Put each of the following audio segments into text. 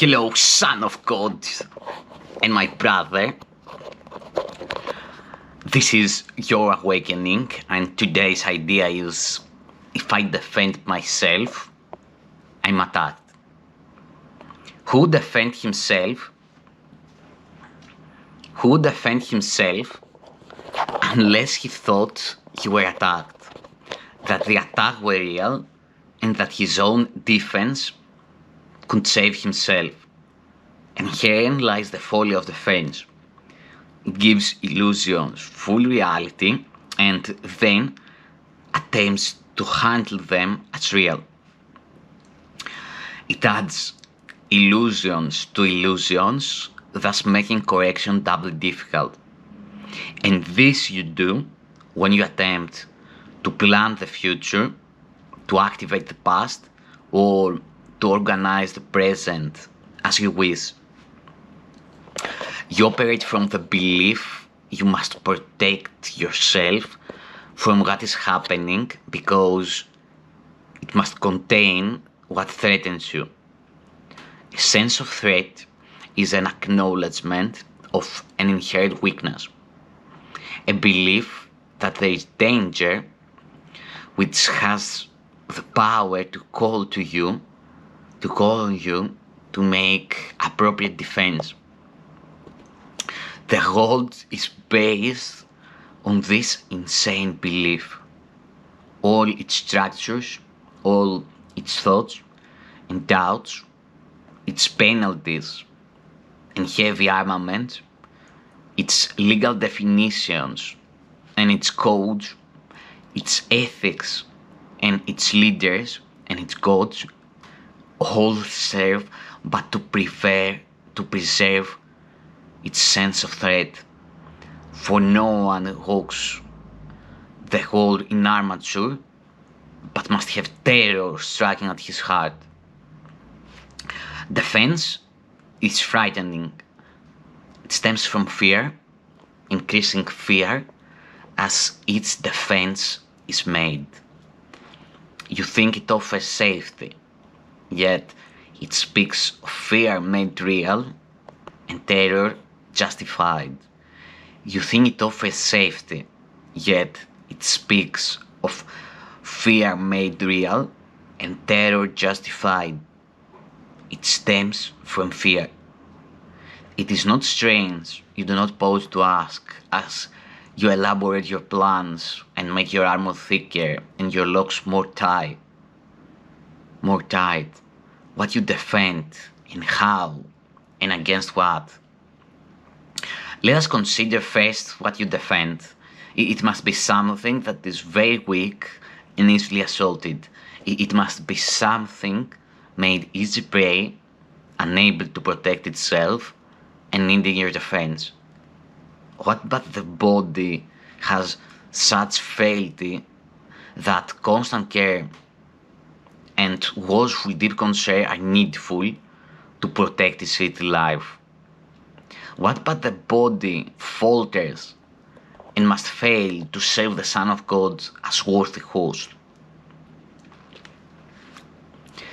Hello, Son of God and my brother. This is your awakening, and today's idea is if I defend myself, I'm attacked. Who defend himself? Who defend himself unless he thought he were attacked, that the attack were real, and that his own defense could save himself. And herein lies the folly of defense. It gives illusions full reality and then attempts to handle them as real. It adds illusions to illusions, thus making correction doubly difficult. And this you do when you attempt to plan the future, to activate the past, or to organize the present as you wish. You operate from the belief you must protect yourself from what is happening because it must contain what threatens you. A sense of threat is an acknowledgement of an inherent weakness, a belief that there is danger which has the power to call on you to make appropriate defense. The world is based on this insane belief. All its structures, all its thoughts and doubts, its penalties and heavy armament, its legal definitions and its codes, its ethics and its leaders and its gods, all serve but to preserve its sense of threat. For no one walks the world in armature, but must have terror striking at his heart. Defense is frightening. It stems from fear, increasing fear as its defense is made. You think it offers safety, yet it speaks of fear made real and terror justified. You think it offers safety, yet it speaks of fear made real and terror justified. It stems from fear. It is not strange you do not pause to ask as you elaborate your plans and make your armor thicker and your locks more tight. What you defend and how and against what. Let us consider first what you defend. It must be something that is very weak and easily assaulted. It must be something made easy prey, unable to protect itself, and needing your defense. What but the body has such frailty that constant care and watchful deep concern are needful to protect its little life? What but the body falters and must fail to serve the Son of God as worthy host?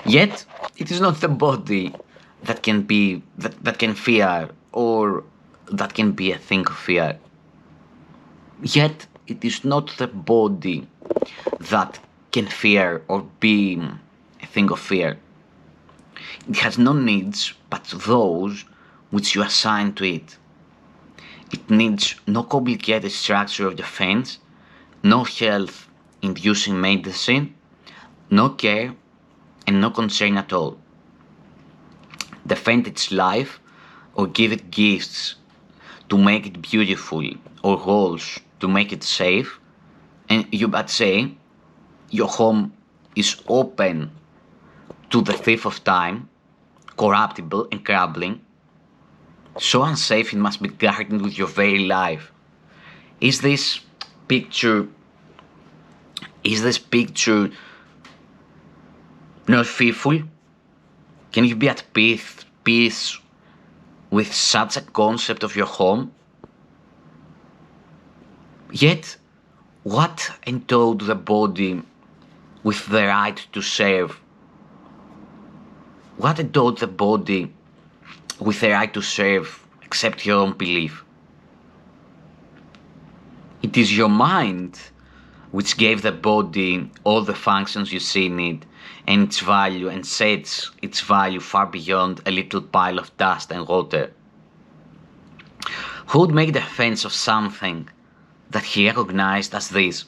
Yet it is not the body that can fear or that can be a thing of fear. Yet it is not the body that can fear or be a thing of fear. It has no needs but those which you assign to it. It needs no complicated structure of defense, no health-inducing medicine, no care, and no concern at all. Defend its life or give it gifts to make it beautiful or walls to make it safe, and you but say your home is open to the thief of time, corruptible and crumbling, so unsafe it must be guarded with your very life. Is this picture not fearful? Can you be at peace with such a concept of your home? Yet, what endowed the body with the right to serve? What endowed the body with the right to serve except your own belief. It is your mind which gave the body all the functions you see in it and its value, and sets its value far beyond a little pile of dust and water. Who would make defense of something that he recognized as this?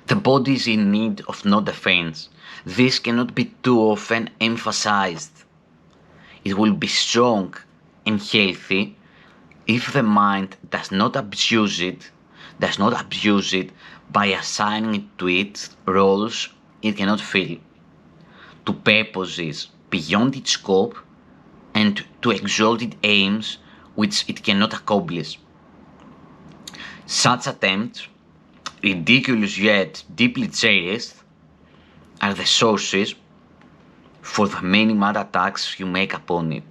The body is in need of no defense. This cannot be too often emphasized. It will be strong and healthy if the mind does not abuse it by assigning to it roles it cannot fill, to purposes beyond its scope, and to exalted aims which it cannot accomplish. Such attempts, ridiculous yet deeply cherished, are the sources for the many mad attacks you make upon it,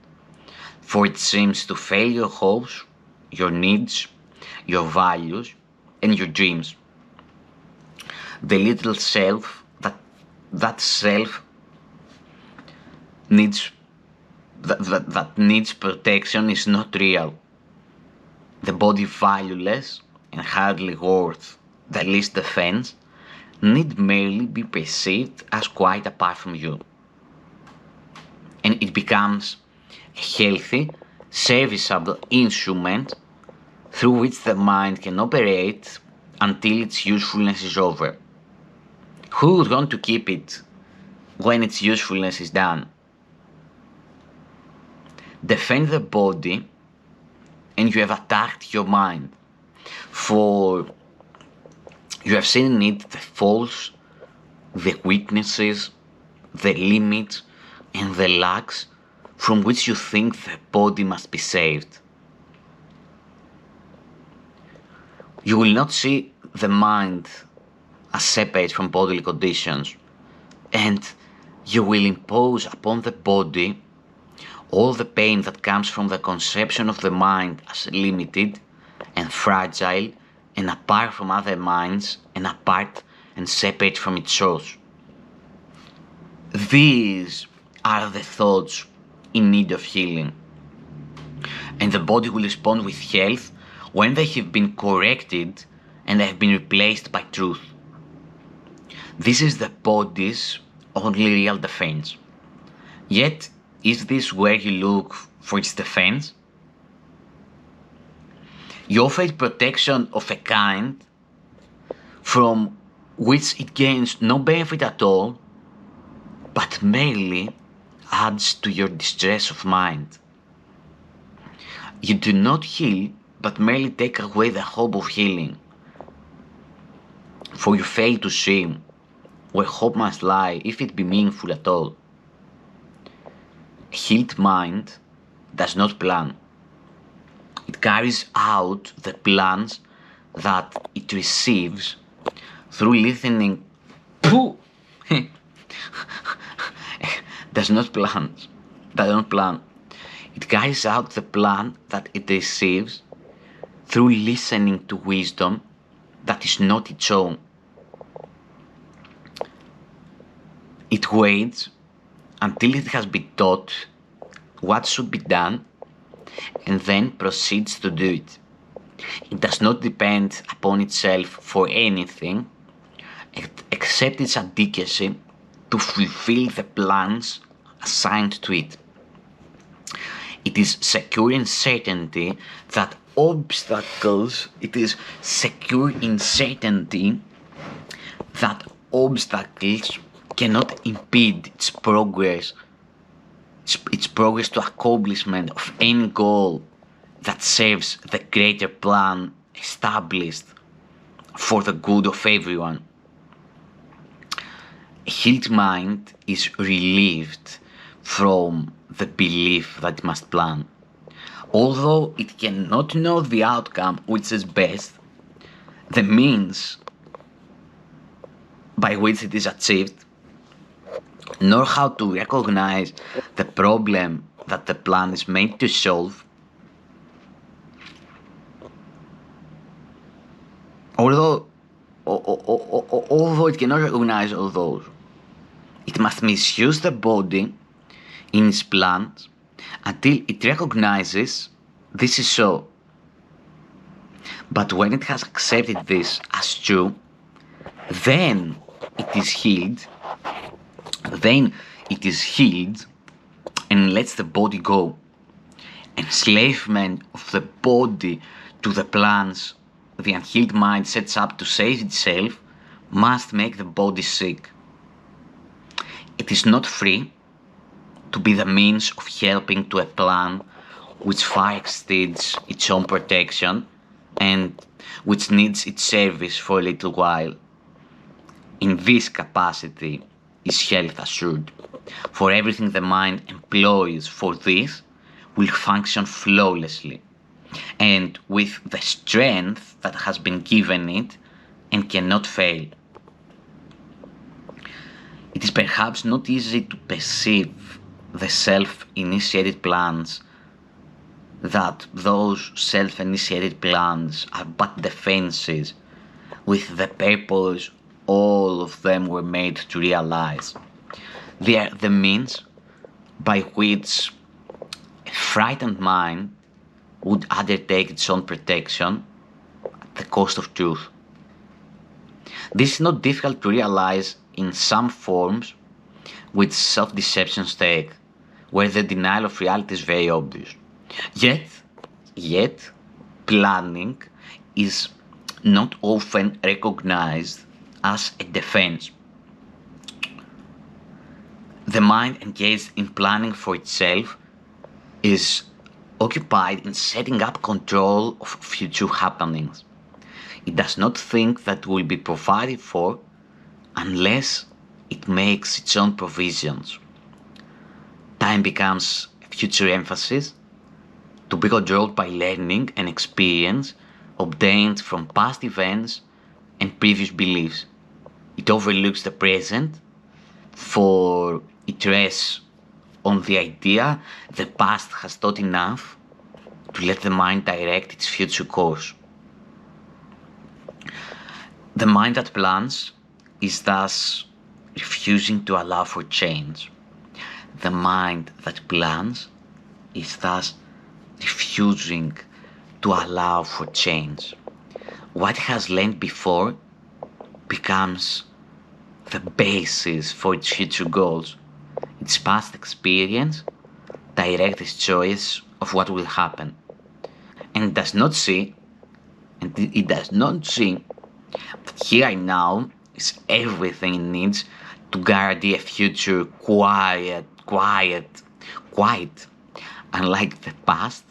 for it seems to fail your hopes, your needs, your values, and your dreams. The little self that self needs that needs protection is not real. The body, valueless and hardly worth the least defense, need merely be perceived as quite apart from you, and it becomes a healthy, serviceable instrument through which the mind can operate until its usefulness is over. Who would want to keep it when its usefulness is done? Defend the body and you have attacked your mind, for you have seen in it the faults, the weaknesses, the limits, and the lacks from which you think the body must be saved. You will not see the mind as separate from bodily conditions, and you will impose upon the body all the pain that comes from the conception of the mind as limited and fragile and apart from other minds and apart and separate from its source. These are the thoughts in need of healing, and the body will respond with health when they have been corrected and they have been replaced by truth. This is the body's only real defense. Yet, is this where you look for its defense? You offer it protection of a kind from which it gains no benefit at all, but merely adds to your distress of mind. You do not heal, but merely take away the hope of healing, for you fail to see where hope must lie if it be meaningful at all. A healed mind does not plan. It carries out the plans that it receives through listening. Does not plan. It carries out the plan that it receives through listening to wisdom that is not its own. It waits until it has been taught what should be done and then proceeds to do it. It does not depend upon itself for anything except its adequacy to fulfill the plans assigned to it. It is secure in certainty that obstacles cannot impede its progress to accomplishment of any goal that serves the greater plan established for the good of everyone. A healed mind is relieved from the belief that it must plan. Although it cannot know the outcome which is best, the means by which it is achieved, nor how to recognize the problem that the plan is made to solve, although it cannot recognize all those, it must misuse the body in its plans until it recognizes this is so. But when it has accepted this as true, then it is healed, then it is healed and lets the body go. Enslavement of the body to the plans the unhealed mind sets up to save itself must make the body sick. It is not free to be the means of helping to a plan which far exceeds its own protection and which needs its service for a little while. In this capacity is health assured, for everything the mind employs for this will function flawlessly and with the strength that has been given it and cannot fail. It is perhaps not easy to perceive the self-initiated plans, that those self-initiated plans are but defenses with the purpose all of them were made to realize. They are the means by which a frightened mind would undertake its own protection at the cost of truth. This is not difficult to realize in some forms which self-deceptions take, where the denial of reality is very obvious. Yet, planning is not often recognized as a defense. The mind engaged in planning for itself is occupied in setting up control of future happenings. It does not think that will be provided for unless it makes its own provisions. Time becomes a future emphasis to be controlled by learning and experience obtained from past events and previous beliefs. It overlooks the present, for it rests on the idea the past has taught enough to let the mind direct its future course. The mind that plans is thus refusing to allow for change. The mind that plans is thus refusing to allow for change. What it has learned before becomes the basis for its future goals. Its past experience directs its choice of what will happen. And it does not see that here and now is everything it needs to guarantee a future quiet, unlike the past,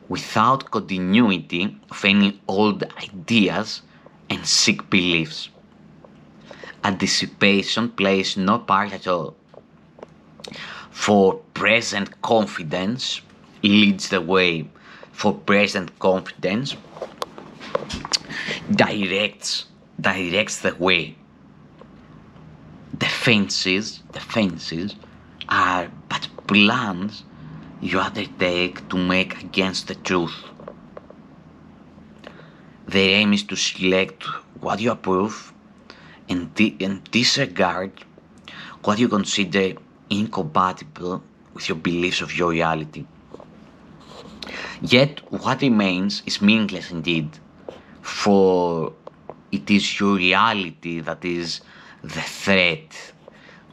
without continuity of any old ideas and sick beliefs. Anticipation plays no part at all, for present confidence leads the way, for present confidence directs the way. Defenses are but plans you undertake to make against the truth. Their aim is to select what you approve and disregard what you consider incompatible with your beliefs of your reality. Yet what remains is meaningless indeed, for it is your reality that is the threat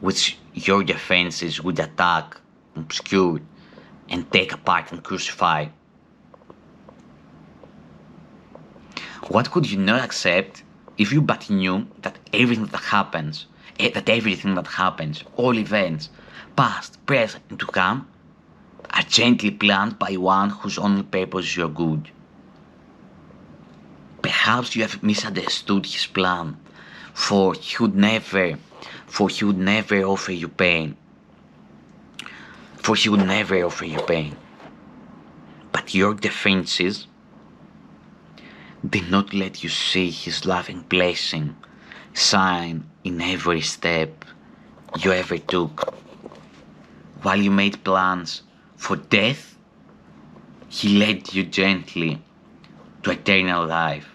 which your defenses would attack, obscure, and take apart and crucify. What could you not accept if you but knew that everything that happens, all events, past, present, and to come, are gently planned by one whose only purpose is your good? Perhaps you have misunderstood his plan, for he would never offer you pain. But your defenses did not let you see his loving blessing shine in every step you ever took. While you made plans for death, he led you gently to eternal life.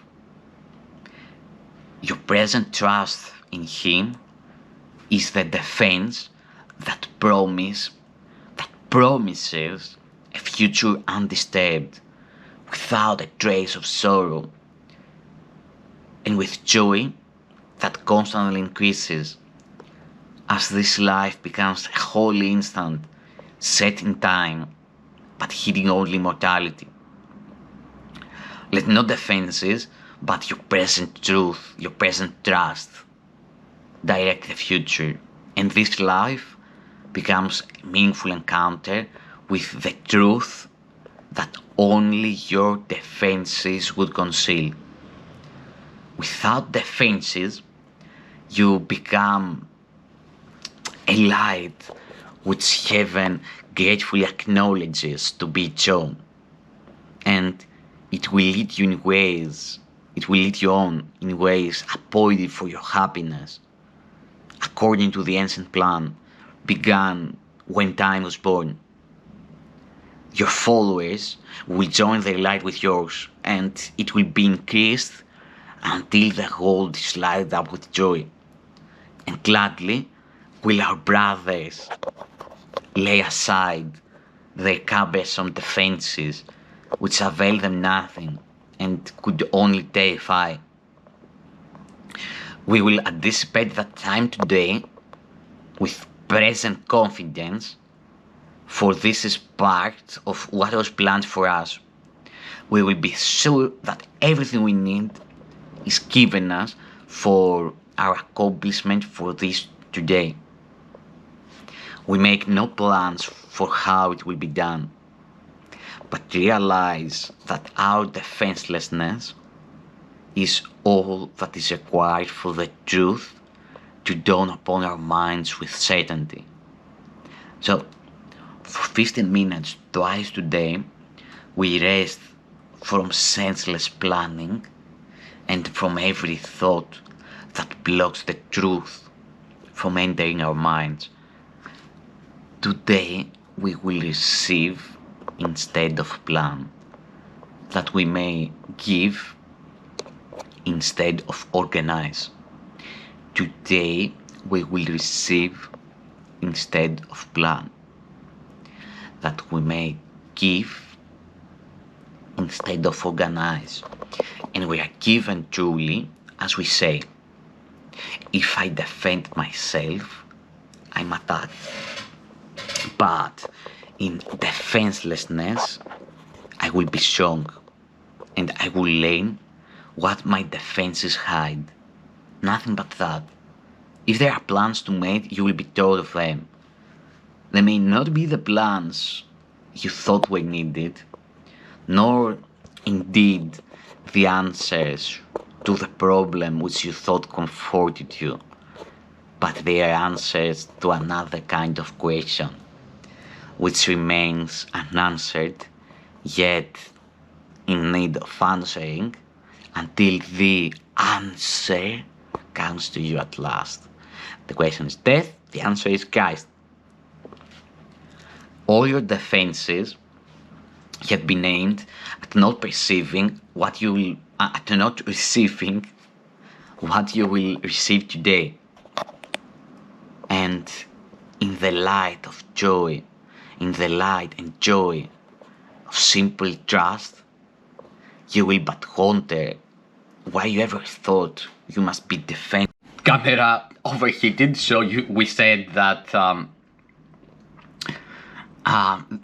Your present trust in him is the defense that promises a future undisturbed, without a trace of sorrow, and with joy that constantly increases as this life becomes a whole instant, set in time, but hiding only mortality. Let not the fancies, but your present truth, your present trust, direct the future, and this life becomes a meaningful encounter with the truth that only your defenses would conceal. Without defenses, you become a light which heaven gratefully acknowledges to be its own, and it will lead you on in ways appointed for your happiness, according to the ancient plan begun when time was born. Your followers will join their light with yours, and it will be increased until the world is lighted up with joy. And gladly will our brothers lay aside their cumbersome defenses, which avail them nothing and could only terrify. We will anticipate that time today with present confidence, for this is part of what was planned for us. We will be sure that everything we need is given us for our accomplishment for this today. We make no plans for how it will be done, but realize that our defenselessness is all that is required for the truth to dawn upon our minds with certainty. So, for 15 minutes twice today, we rest from senseless planning and from every thought that blocks the truth from entering our minds. Today we will receive instead of plan, that we may give instead of organize. Today we will receive instead of plan, that we may give instead of organize. And we are given truly, as we say, if I defend myself, I'm attacked. But in defenselessness, I will be strong, and I will learn what my defenses hide. Nothing but that. If there are plans to make, you will be told of them. They may not be the plans you thought were needed, nor indeed the answers to the problem which you thought comforted you, but they are answers to another kind of question, which remains unanswered, yet in need of answering, until the answer comes to you at last. The question is death, the answer is Christ. All your defenses have been aimed at not perceiving what you will, at not receiving what you will receive today. And in the light of joy, in the light and joy of simple trust, you will but wonder why you ever thought you must be defended. Camera overheated, so we said that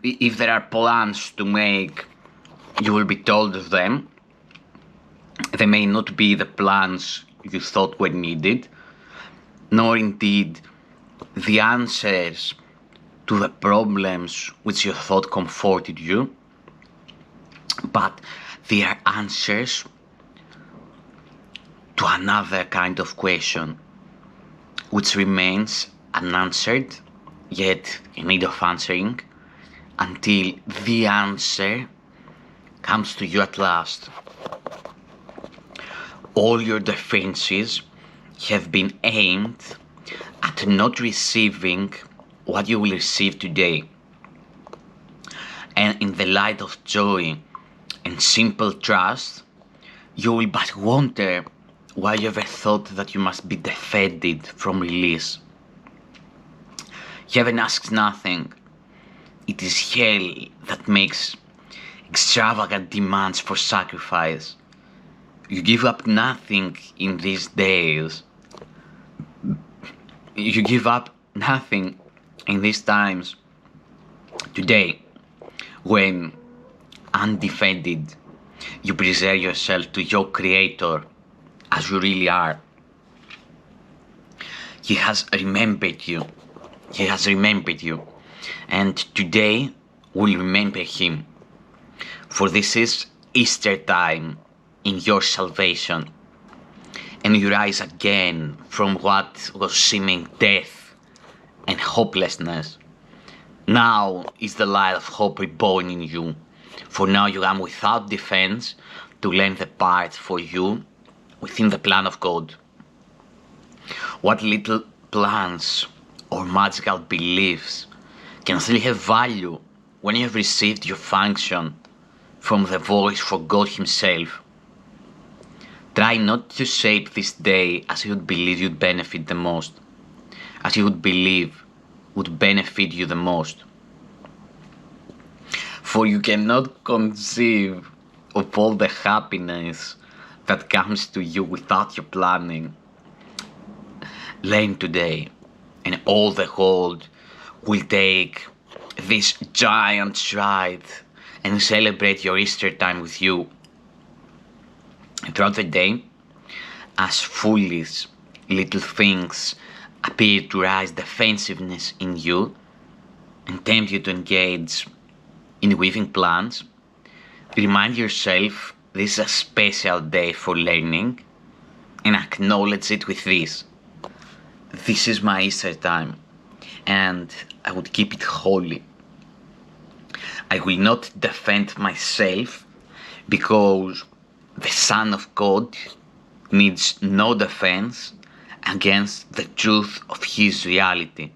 if there are plans to make, you will be told of them. They may not be the plans you thought were needed, nor indeed the answers to the problems which you thought comforted you, but they are answers to another kind of question, which remains unanswered, yet in need of answering, until the answer comes to you at last. All your defenses have been aimed at not receiving what you will receive today. And in the light of joy and simple trust, you will but wonder why you ever thought that you must be defended from release. Heaven asks nothing. it is hell that makes extravagant demands for sacrifice. You give up nothing in these days. You give up nothing in these times. Today, when undefended, you present yourself to your Creator as you really are. He has remembered you. He has remembered you. And today we'll remember Him. For this is Easter time in your salvation. And you rise again from what was seeming death and hopelessness. Now is the light of hope reborn in you. For now you am without defense to lend a part for you within the plan of God. What little plans or magical beliefs can still have value when you have received your function from the voice for God Himself. Try not to shape this day as you would believe you'd benefit the most, as you would believe would benefit you the most. For you cannot conceive of all the happiness that comes to you without your planning. Learn today, and all the world will take this giant stride and celebrate your Easter time with you. Throughout the day, as foolish little things appear to rise defensiveness in you and tempt you to engage in weaving plans, remind yourself this is a special day for learning and acknowledge it with this. This is my Easter time, and I would keep it holy. I will not defend myself because the Son of God needs no defense against the truth of His reality.